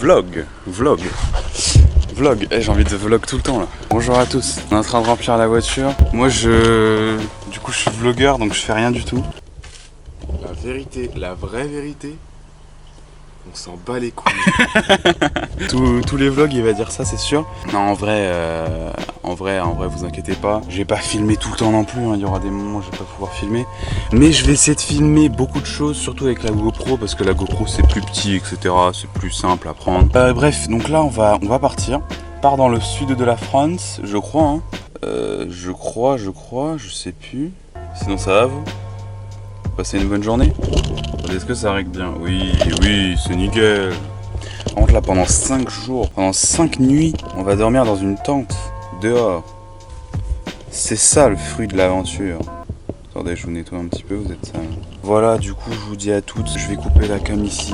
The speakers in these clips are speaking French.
vlog. J'ai envie de vlog tout le temps là. Bonjour à tous. On est en train de remplir la voiture. Moi du coup je suis vlogueur donc je fais rien du tout. La vérité, la vraie vérité, on s'en bat les couilles. Tous les vlogs il va dire ça c'est sûr. Non en vrai vous inquiétez pas. Je vais pas filmer tout le temps non plus, hein. Il y aura des moments où je vais pas pouvoir filmer. Mais je vais essayer de filmer beaucoup de choses, surtout avec la GoPro parce que la GoPro c'est plus petit etc. C'est plus simple à prendre. Bref donc là on va partir. On part dans le sud de la France, je crois hein. Je sais plus. Sinon ça va vous? Passez une bonne journée. Est-ce que ça règle bien? Oui, c'est nickel. Par contre là pendant 5 jours, pendant 5 nuits, on va dormir dans une tente, dehors. C'est ça le fruit de l'aventure. Attendez, je vous nettoie un petit peu, vous êtes sale. Voilà, du coup je vous dis à toutes, je vais couper la cam ici.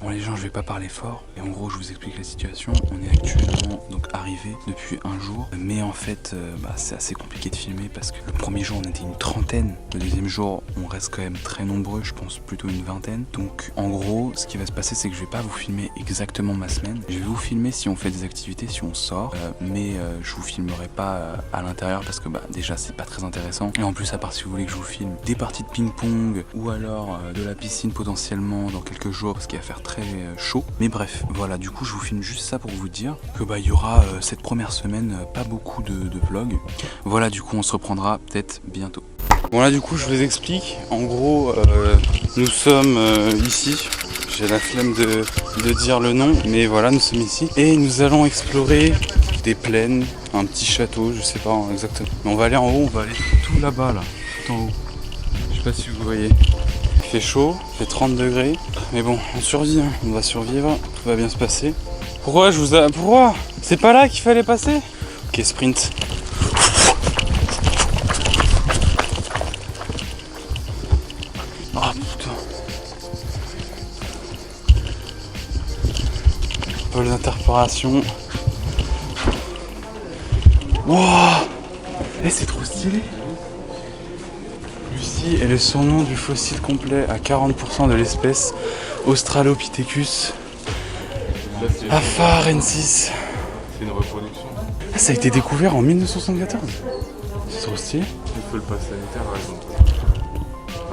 Bon les gens, je vais pas parler fort et en gros je vous explique la situation. On est actuellement donc arrivé depuis un jour, mais en fait c'est assez compliqué de filmer parce que le premier jour on était une trentaine, le deuxième jour on reste quand même très nombreux, je pense plutôt une vingtaine. Donc en gros ce qui va se passer c'est que je vais pas vous filmer exactement ma semaine, je vais vous filmer si on fait des activités, si on sort, mais je vous filmerai pas à l'intérieur parce que déjà c'est pas très intéressant. Et en plus à part si vous voulez que je vous filme des parties de ping-pong ou alors de la piscine potentiellement dans quelques jours parce qu'il va faire très chaud. Mais bref, voilà, du coup je vous filme juste ça pour vous dire que il y aura cette première semaine pas beaucoup de vlogs. Voilà, du coup on se reprendra peut-être bientôt. Bon là du coup je vous explique. En gros nous sommes ici. J'ai la flemme de dire le nom, mais voilà, nous sommes ici. Et nous allons explorer des plaines, un petit château, je sais pas exactement. Mais on va aller en haut, on va aller tout là-bas, là, tout en haut. Je sais pas si vous voyez. Il fait chaud, il fait 30 degrés. Mais bon, on survit, hein. On va survivre, tout va bien se passer. Pourquoi Pourquoi? C'est pas là qu'il fallait passer? Ok, sprint. Oh putain. Vol d'interpération. Wow. C'est trop stylé. Lucie est le surnom du fossile complet à 40% de l'espèce Australopithecus afarensis. C'est une reproduction. Ah, ça a été découvert en 1974. C'est trop stylé. Il faut le pass sanitaire, par exemple.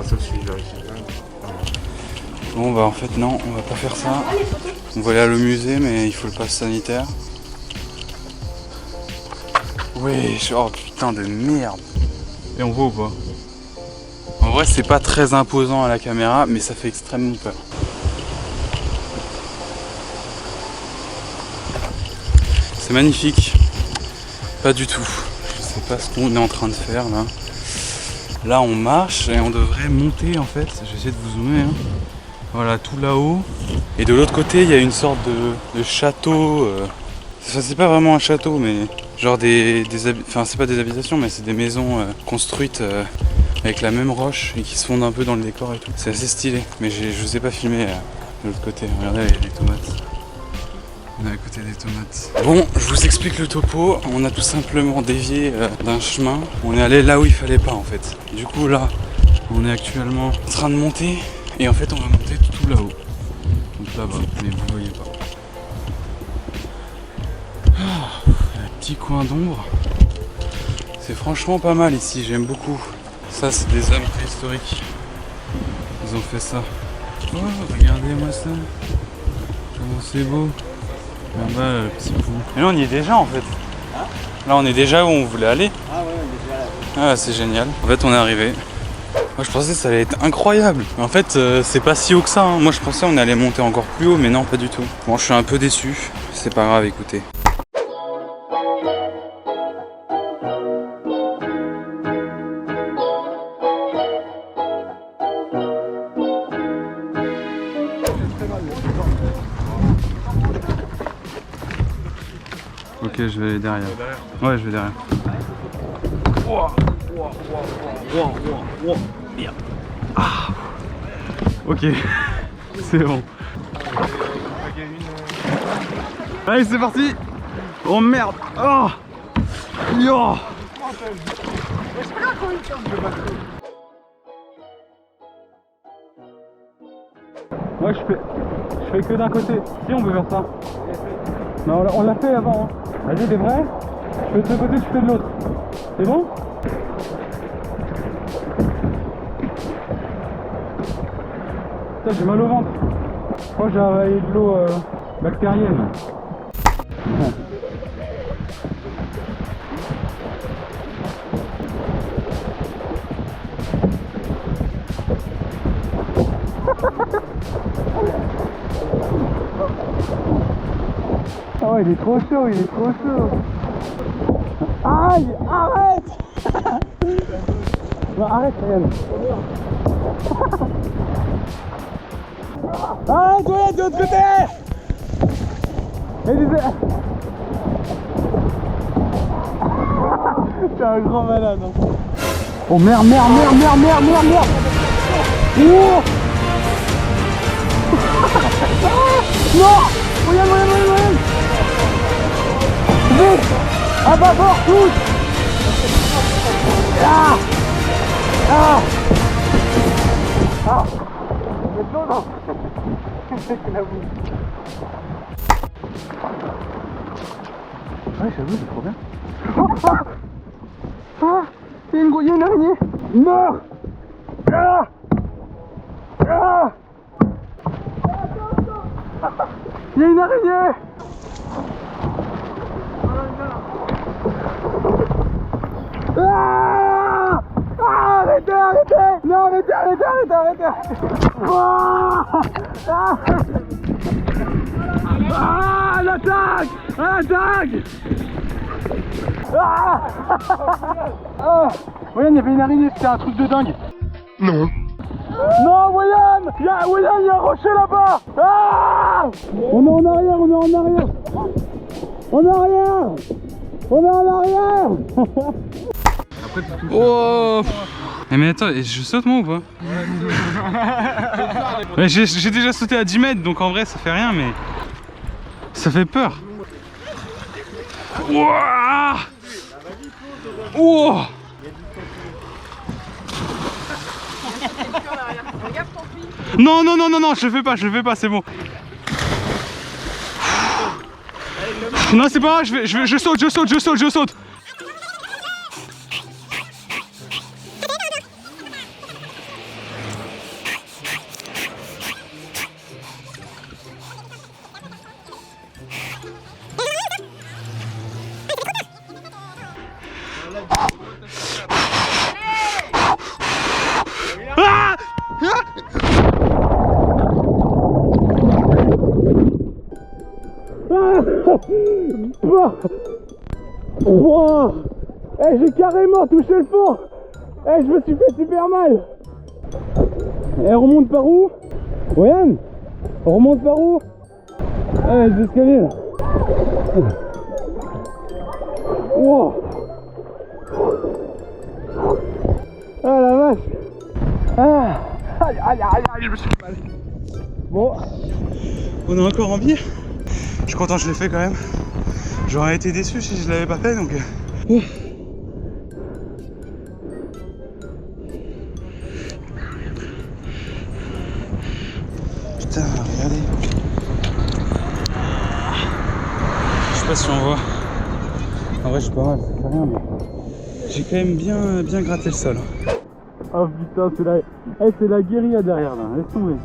Sauf si je vérifie pas. Bon en fait non, on va pas faire ça. On va aller au musée mais il faut le pass sanitaire. Oui, oh putain de merde. Et on voit ou pas? En vrai c'est pas très imposant à la caméra mais ça fait extrêmement peur. C'est magnifique. Pas du tout. Je sais pas ce qu'on est en train de faire là. Là on marche et on devrait monter en fait. Je vais essayer de vous zoomer hein. Voilà, tout là-haut. Et de l'autre côté il y a une sorte de château. Enfin, c'est pas vraiment un château mais genre enfin c'est pas des habitations mais c'est des maisons construites avec la même roche et qui se fondent un peu dans le décor et tout. C'est assez stylé mais je vous ai pas filmé de l'autre côté. Regardez les tomates. On est à côté des tomates. Bon, je vous explique le topo. On a tout simplement dévié d'un chemin. On est allé là où il fallait pas en fait. Du coup là, on est actuellement en train de monter et en fait on va monter tout là-haut. Donc là-bas, mais vous voyez pas. Un petit coin d'ombre. C'est franchement pas mal ici, j'aime beaucoup. Ça c'est des hommes préhistoriques. Ils ont fait ça. Oh, regardez-moi ça. Comment c'est beau. Là-bas, le petit bout. Et là on y est déjà en fait. Là on est déjà où on voulait aller. Ah ouais, on est déjà là. Ah c'est génial. En fait on est arrivé. Moi je pensais que ça allait être incroyable. Mais en fait c'est pas si haut que ça hein. Moi je pensais on allait monter encore plus haut mais non pas du tout. Bon je suis un peu déçu. C'est pas grave, écoutez. Ok, je vais derrière. Ouais, je vais derrière. Bien. Ah. Ok, c'est bon. Allez, c'est parti. Oh merde. Oh. Yo. Moi je fais que d'un côté. Si on peut faire ça. Non, on l'a fait avant. Hein. Vas-y, t'es vrai? Je fais de ce côté, tu fais de l'autre. C'est bon? Putain, j'ai mal au ventre. Je crois que j'ai avalé de l'eau bactérienne. Oh, il est trop chaud, il est trop chaud. Aïe, arrête. Non, arrête, Ryan. Arrête, ouais, de l'autre côté. T'es un grand malade. Hein. Oh merde. Oh. Non. Regarde. Vite. À bâbord, tous. Ah. Ouais, j'avoue, c'est trop bien. Il y a une araignée. Meurs. Il y a une araignée. Arrêtez. Non, arrêtez. L'attaque. William, il y avait une araignée, c'était un truc de dingue. Non, William, il y a un rocher là-bas. On est en arrière. On est en arrière. Oh. Mais attends, je saute moi ou pas? Ouais, j'ai déjà sauté à 10 mètres, donc en vrai ça fait rien, mais ça fait peur. Ouah. Oh. Non, je le fais pas, c'est bon. Non, c'est pas grave, je saute. Wow. J'ai carrément touché le fond. Je me suis fait super mal. On remonte par où? Ryan, on remonte par où? Les escaliers là. Wow. Ah la vache. Aïe, je me suis fait mal. Bon, on est encore en vie. Je suis content que je l'ai fait quand même. J'aurais été déçu si je l'avais pas fait, donc... Putain, regardez. Je sais pas si on voit. En vrai, je suis pas mal, ça fait rien, mais... J'ai quand même bien gratté le sol. Oh putain, c'est la guérilla derrière là, laisse tomber.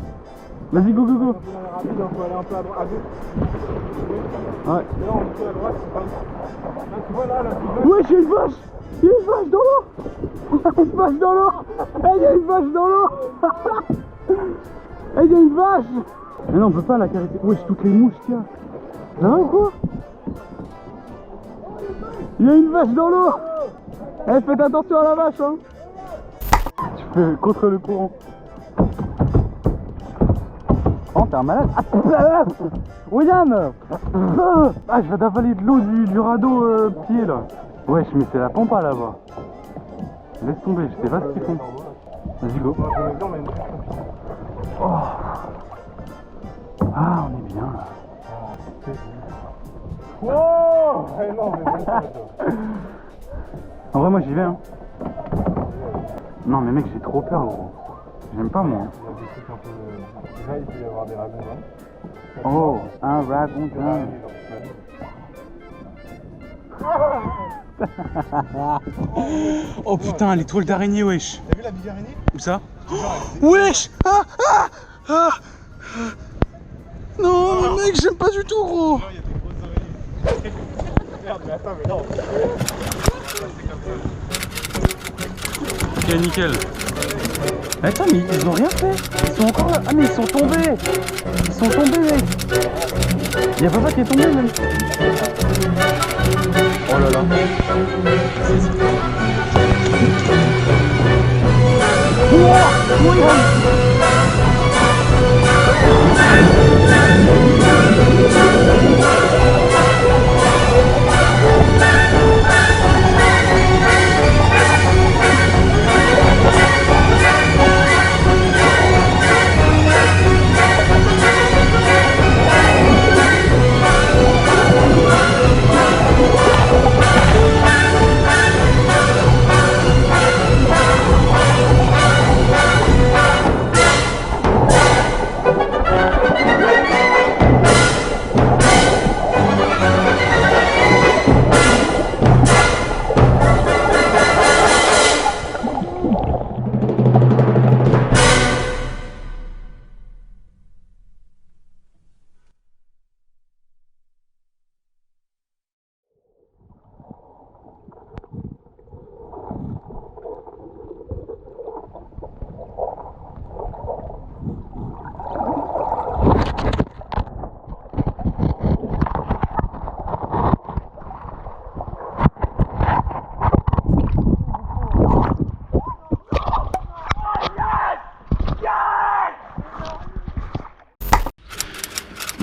Vas-y, go. On peut aller un peu à droite. Ouais. Là, on peut à droite, c'est pas... Là, tu vois là, ouais, j'ai une vache. Il y a une vache dans l'eau. Il y a une vache dans l'eau. Il y a une vache dans l'eau. Il y a une vache. Mais non, on peut pas la caresser. Wesh, toutes les mouches qu'il y a. Ça va ou quoi? Il y a une vache dans l'eau. Faites attention à la vache, hein. Tu fais contre le courant. Oh, t'es un malade. William. Je vais t'avaler de l'eau du radeau pied là. Wesh, mais c'est la pampa là-bas. Laisse tomber, je sais pas ce qu'ils font. Vas-y, go. Oh. Ah, on est bien là. Wow. Non, En vrai, moi j'y vais. Hein. Non, mais mec, j'ai trop peur, gros. J'aime pas, moi. Il y a des trucs un peu. Là, il peut y avoir des ragondins. Oh, un ragondin. Oh putain, les toiles d'araignée, wesh. T'as vu la big araignée? Où ça? Wesh. Ah, ah, ah. Non, mec, j'aime pas du tout, gros. Non, il y a des grosses araignées. Merde, mais attends, mais non. Ok, nickel. Attends, mais ils ont rien fait. Ils sont encore là. Ah, mais ils sont tombés. Ils sont tombés, mec. Il y a papa qui est tombé, même. Oh là là.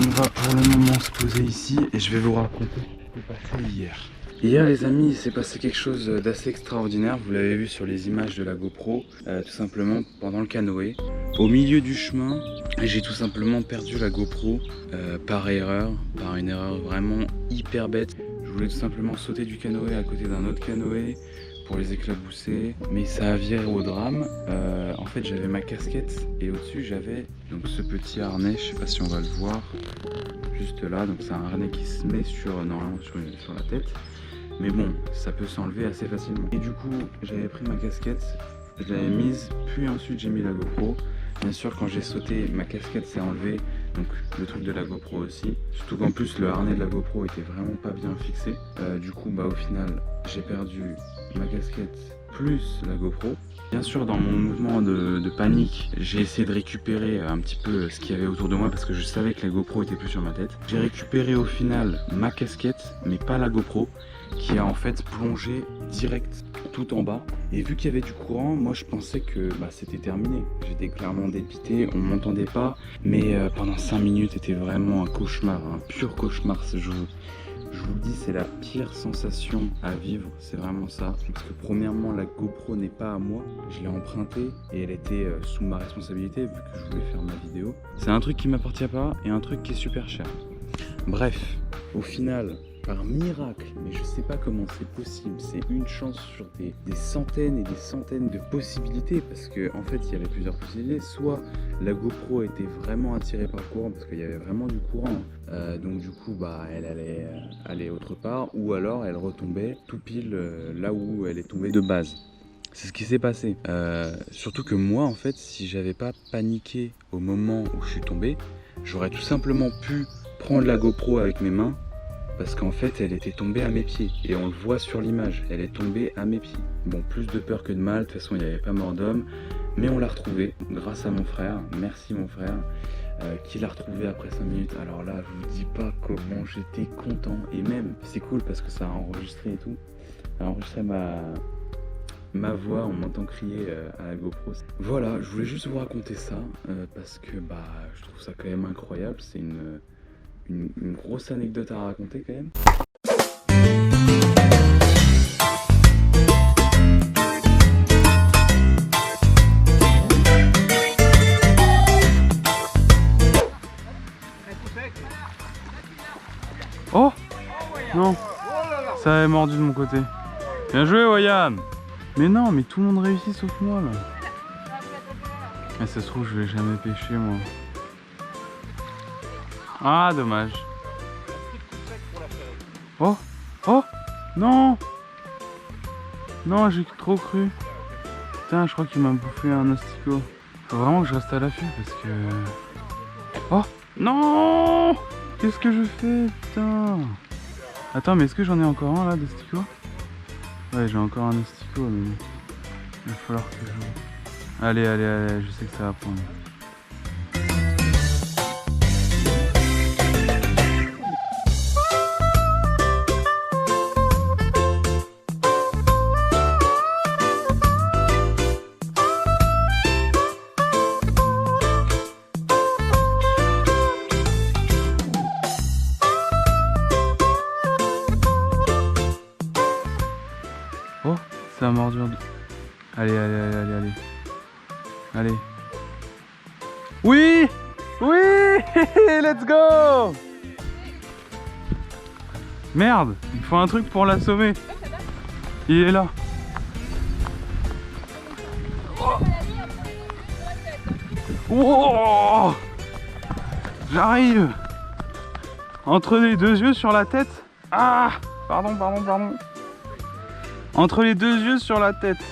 On va pour le moment se poser ici et je vais vous raconter ce qui s'est passé hier. Hier les amis, il s'est passé quelque chose d'assez extraordinaire, vous l'avez vu sur les images de la GoPro, tout simplement pendant le canoë. Au milieu du chemin, j'ai tout simplement perdu la GoPro par erreur, par une erreur vraiment hyper bête. Je voulais tout simplement sauter du canoë à côté d'un autre canoë pour les éclabousser, mais ça a viré au drame. En fait j'avais ma casquette et au-dessus j'avais donc ce petit harnais, je sais pas si on va le voir, juste là, donc c'est un harnais qui se met normalement sur la tête, mais bon, ça peut s'enlever assez facilement. Et du coup j'avais pris ma casquette, je l'avais mise, puis ensuite j'ai mis la GoPro. Bien sûr quand j'ai sauté, ma casquette s'est enlevée, donc le truc de la GoPro aussi. Surtout qu'en plus le harnais de la GoPro était vraiment pas bien fixé. Du coup bah au final j'ai perdu ma casquette plus la GoPro. Bien sûr dans mon mouvement de panique, j'ai essayé de récupérer un petit peu ce qu'il y avait autour de moi parce que je savais que la GoPro était plus sur ma tête. J'ai récupéré au final ma casquette mais pas la GoPro qui a en fait plongé direct tout en bas. Et vu qu'il y avait du courant, moi je pensais que c'était terminé. J'étais clairement dépité, on m'entendait pas. Mais pendant 5 minutes c'était vraiment un cauchemar, un pur cauchemar ce jeu. Je vous le dis, c'est la pire sensation à vivre, c'est vraiment ça. Parce que premièrement, la GoPro n'est pas à moi, je l'ai empruntée et elle était sous ma responsabilité vu que je voulais faire ma vidéo. C'est un truc qui m'appartient pas et un truc qui est super cher. Bref, au final, par miracle, mais je sais pas comment c'est possible, c'est une chance sur des centaines et des centaines de possibilités, parce que en fait il y avait plusieurs possibilités. Soit la GoPro était vraiment attirée par le courant parce qu'il y avait vraiment du courant, donc du coup elle allait aller autre part, ou alors elle retombait tout pile là où elle est tombée de base. C'est ce qui s'est passé. Surtout que moi en fait, si j'avais pas paniqué au moment où je suis tombé, j'aurais tout simplement pu prendre la GoPro avec mes mains, parce qu'en fait elle était tombée à mes pieds et on le voit sur l'image, elle est tombée à mes pieds. Bon, plus de peur que de mal, de toute façon il n'y avait pas mort d'homme, mais on l'a retrouvée grâce à mon frère, merci mon frère, qui l'a retrouvée après 5 minutes. Alors là je vous dis pas comment j'étais content, et même c'est cool parce que ça a enregistré et tout, ça a enregistré ma voix, on m'entend crier à la GoPro. Voilà, je voulais juste vous raconter ça parce que je trouve ça quand même incroyable, c'est une grosse anecdote à raconter quand même. Ça avait mordu de mon côté. Bien joué, Wayan. Mais non, mais tout le monde réussit sauf moi là. Mais ça se trouve, je vais jamais pêcher moi. Ah, dommage. Oh, oh, non. Non, j'ai trop cru. Putain, je crois qu'il m'a bouffé un asticot. Faut vraiment que je reste à l'affût parce que... Oh, non. Qu'est-ce que je fais, putain. Attends, mais est-ce que j'en ai encore un là d'asticot? Ouais, j'ai encore un asticot, mais il va falloir que je... Allez, allez, allez, je sais que ça va prendre. Oh, ça a mordu. Allez, allez, allez, allez, allez. Allez. Oui! Oui! Let's go! Merde! Il faut un truc pour l'assommer. Il est là. Oh! J'arrive! Entre les deux yeux sur la tête. Ah! Pardon, pardon, pardon. Entre les deux yeux sur la tête.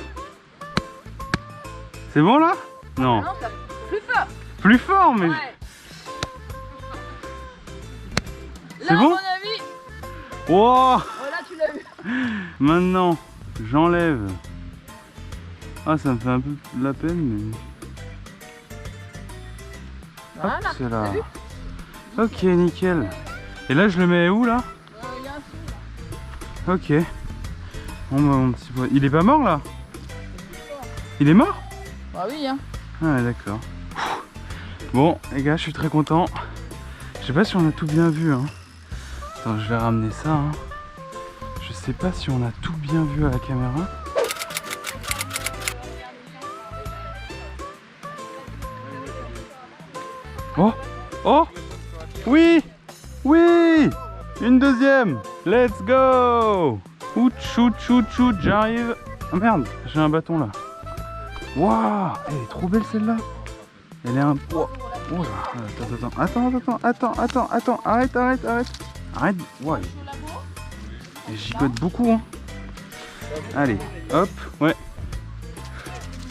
C'est bon là? Non. Non, ça... Plus fort. Plus fort, mais... Ouais. C'est là, bon? à mon avis... Wow. Oh, là, tu l'as eu. Maintenant, j'enlève. Ah, ça me fait un peu de la peine, mais... Voilà. Hop, c'est là. T'as vu? Ok, nickel. Et là, je le mets où, là? Il y a un fou, là. Ok. Bon, bah, mon petit poids. Il est pas mort, là? Il est mort? Bah oui, hein. Ah, d'accord. Bon, les gars, je suis très content. Je sais pas si on a tout bien vu, hein. Attends, je vais ramener ça, hein. Je sais pas si on a tout bien vu à la caméra. Oh! Oh! Oui! Oui! Une deuxième! Let's go! Ouch, shoot, shoot, shoot, j'arrive. Ah merde, j'ai un bâton là. Waouh! Elle est trop belle celle-là. Elle est un... Oh. Oh là. Attends, arrête. Arrête, ouais. Elle gigote beaucoup, hein. Allez, hop, ouais.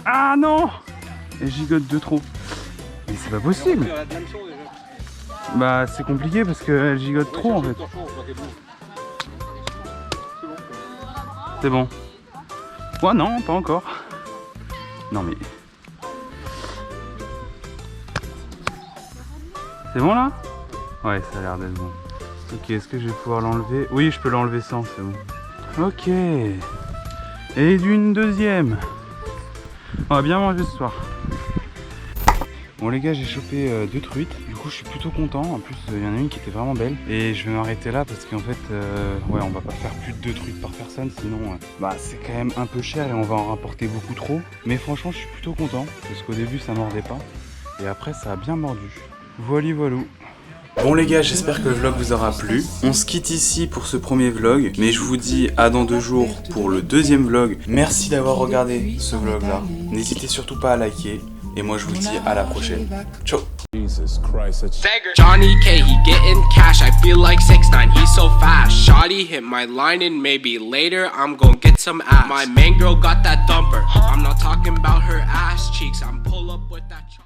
Ah non! Elle gigote de trop. Mais c'est pas possible. Bah c'est compliqué parce qu'elle gigote trop en fait. C'est bon. Ouais non, pas encore. Non mais... C'est bon là? Ouais, ça a l'air d'être bon. Ok, est-ce que je vais pouvoir l'enlever? Oui, je peux l'enlever sans, c'est bon. Ok. Et d'une deuxième. On va bien manger ce soir. Bon les gars, j'ai chopé 2 truites. Du coup, je suis plutôt content. En plus, il y en a une qui était vraiment belle. Et je vais m'arrêter là parce qu'en fait, ouais, on va pas faire plus de 2 truites par personne. Sinon, bah, c'est quand même un peu cher et on va en rapporter beaucoup trop. Mais franchement, je suis plutôt content parce qu'au début, ça mordait pas. Et après, ça a bien mordu. Voilà, voilà. Bon les gars, j'espère que le vlog vous aura plu. On se quitte ici pour ce premier vlog, mais je vous dis à dans 2 jours pour le deuxième vlog. Merci d'avoir regardé ce vlog là. N'hésitez surtout pas à liker. Et moi je vous dis à la prochaine. Ciao. Jesus Christ, Johnny K, he getting cash. I feel like 6ix9ine, he's so fast. Shawty hit my line and maybe later I'm gon' get some ass. My main girl got that dumper. I'm not talking about her ass cheeks. I'm pull up with that.